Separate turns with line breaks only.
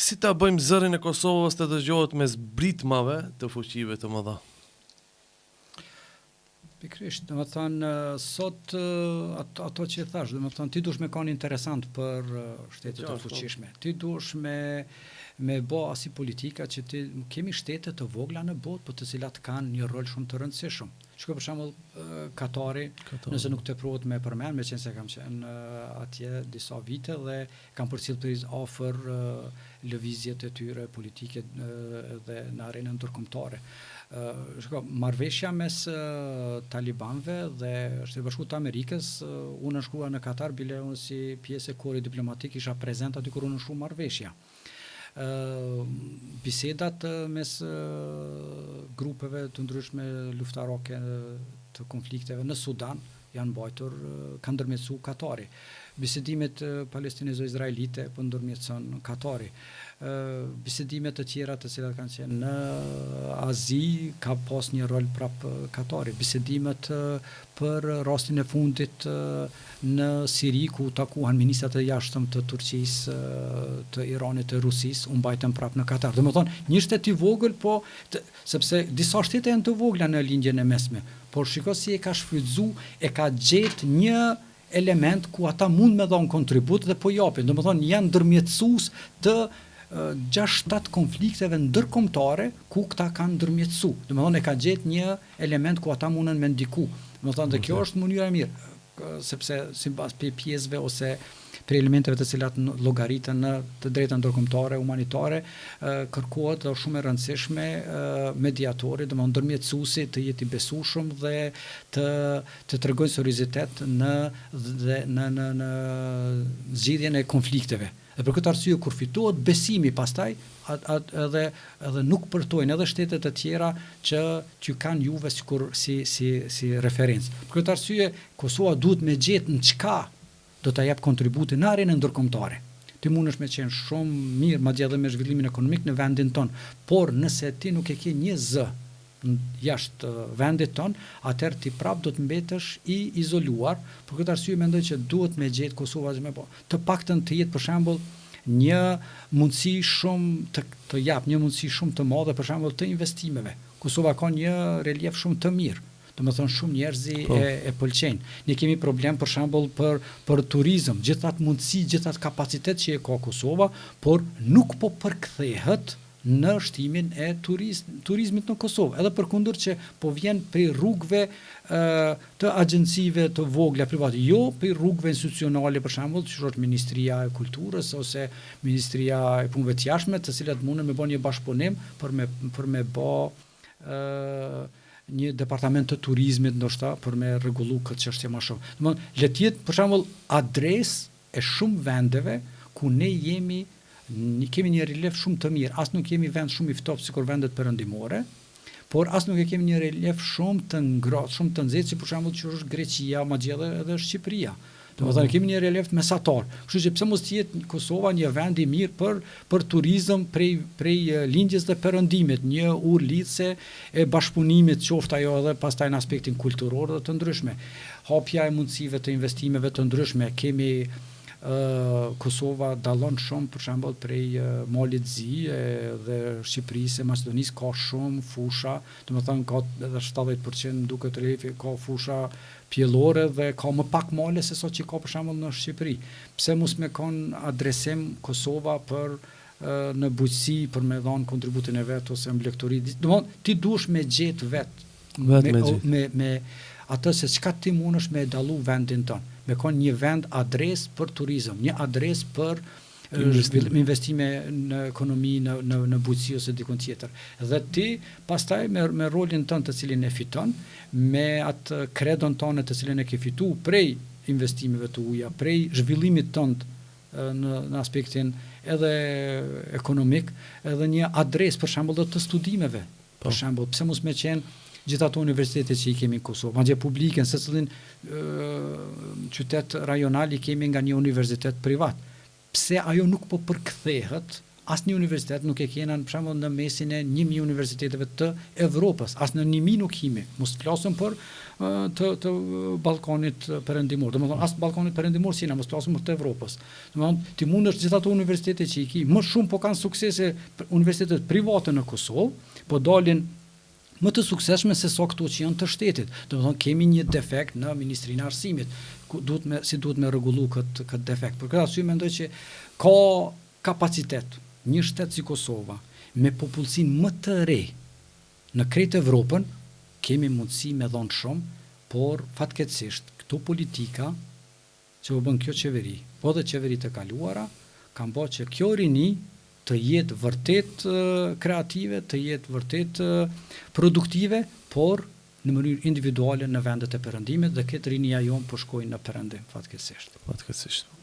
Si ta bëjmë zërin e Kosovës të dëgjohet mes britmave të fuqive të mëdha?
Pikrisht, do të thonë sot ato që thash, do të thonë ti duhesh me kanë interesant për shtetet e fuqishme. Ti duhesh me bë asi politika që ti kemi shtete të vogla në botë, por të cilat kanë një rol shumë të rëndësishëm. Shkoj për shembull Katari, nëse nuk të provohet me përmend, meqense kam qenë atje disa vite dhe kam përcjellë afër lëvizjet e tyre politike dhe në arenën ndërkombëtare. Marrëveshja mes talibanëve dhe Shtetit Bashkuar të Amerikës, unë shkruaj në Katar, bile unë si pjesë e korit diplomatik isha prezent aty kur unë shkruaj marrëveshja. Bisedat mes grupeve të ndryshme luftarake të konflikteve në Sudan janë mbajtur, kanë ndërmjetësu Katari. Bisedimet palestinizo-izraelite po ndërmjetëson Katari. Bisedimet të tjera të cilat kanë qenë në Azi ka pas një rol prap Katari. Bisedimet për rastin e fundit në Siri ku takuan ministrat e jashtëm të Turqisë, të Iranit, të Rusisë, u mbajtën prap në Katar. Domethënë, një shtet i vogël, sepse disa shtete janë të vogla në lindjen e mesme, por shiko si e ka shfrytzu, e ka gjetë një element ku ata mund me dhënë kontribut dhe po japin. Domethënë, janë ndërmjetësues të 6-7 konflikteve ndërkombëtare ku këta kanë ndërmjetësu. Domethënë e ka gjetë një element ku ata mundën me ndiku. Domethënë, dhe kjo është mënyra e mirë, sepse sipas pjesëve ose për elementeve të cilat llogaritën në të drejtën ndërkombëtare, humanitare, kërkohet dhe shumë e rëndësishme mediatori, domethënë ndërmjetësuesi të jetë i besueshëm dhe të tregojë seriozitet në zgjidhjen e konflikteve. Dhe për këtë arsye kur fitohet besimi pastaj edhe nuk përtojnë edhe shtetet e tjera që kanë juve si referencë. Për këtë arsye Kosova duhet me gjetë në çka do ta jap kontributin në arenën ndërkombëtare. Ti mundesh me qenë shumë mirë, madje edhe me zhvillimin ekonomik në vendin ton, por nëse ti nuk e ke një zë jashtë vendit ton, atëherë ti prap do të mbetesh i izoluar. Për këtë arsye mendoj që duhet me gjetë Kosova të paktën të jetë për shembull një mundësi shumë të jap një mundësi shumë të madhe për shembull të investimeve. Kosova ka një relief shumë të mirë. Domethënë shumë njerëz e pëlqejnë. Ne kemi problem për shembull për turizëm, gjithatë mundësi, gjithatë kapacitet që e ka Kosova, por nuk po përkthehet në shtimin e turizmit në Kosovë. Edhe përkundër që po vjen prej rrugëve të agjencive të vogla private, jo prej rrugëve institucionale për shembull, që është Ministria e Kulturës ose Ministria e Punëve të Jashtme, të cilat mundën me bën një bashkëpunim për me bë një departament të turizmit ndoshta për me rregullu këtë çështje më shumë. Domthonë, le të jetë për shembull adresë e shumë vendeve ku ne kemi një relief shumë të mirë. As nuk kemi vend shumë i ftoftë sikur vendet perëndimore, por as nuk e kemi një relief shumë të ngrohtë, shumë të nxehtë si për shembull që është Greqia, madje edhe Shqipëria. Domethënë kemi një relief mesatar. Kështu që pse mos jetë Kosova një vend i mirë për turizëm prej lindjes dhe perëndimit, një urë lidhse e bashkëpunimit, qoftë ajo edhe pastaj në aspektin kulturor dhe të ndryshme. Hapja e mundësive të investimeve të ndryshme, kemi Kosova dallon shumë për shembull prej Malit Zi dhe Shqipërisë, Maqedonisë ka shumë fusha, domethënë ka edhe 70% duket relefi ka fusha pjellore dhe ka më pak male se sa që ka për shembull në Shqipëri. Pse mos me kanë adresim Kosova për në bujqësi për me dhënë kontributin e vet ose mbledhuri. Domethënë ti duhesh me gjet me atë se çka ti mundesh me dallu vendin ton. Me kanë një vend adres për turizëm, një adres për investime në ekonomi, në bujqësi ose dikun tjetër. Dhe ti pastaj me rolin tënd të cilin e fiton, me atë kredon tonë të cilin e ke fitu prej investimeve të huaja, prej zhvillimit tënd në aspektin edhe ekonomik, edhe një adres për shembull të studimeve. Për shembull, pse mos me qenë gjithë ato universitetet që i kemi në Kosovë, madje publike, se cillin qytet rajonal i kemi nga një universitet privat. Pse ajo nuk po përkthehet asnjë universitet nuk e kena për shembull në mesin e 1000 universiteteve të Evropës, as në 1000 nuk himi. Mos flasim për të Ballkanit Perëndimor. Domethënë as Ballkanit Perëndimor si na mos flasim për të Evropës. Domethënë ti mundesh gjithë ato universitete që i ki, më shumë po kanë suksese universitetet private në Kosovë, po dalin më të suksesshme se sa këto që janë të shtetit. Domethënë kemi një defekt në Ministrinë e Arsimit, ku duhet me rregullu këtë defekt. Për këtë arsye mendoj që ka kapacitet një shtet si Kosova me popullsinë më të re në krejt Evropën, kemi mundësi me dhonë shumë, por fatkeqësisht këto politika që u bën kjo qeveri, po dhe qeverit e kaluara, kanë bërë që kjo rini të jetë vërtet kreative, të jetë vërtet produktive, por në mënyrë individuale në vendet e perëndimit, dhe këtë rinia jonë po shkojnë në perëndim fatkeqësisht.
Fatkeqësisht.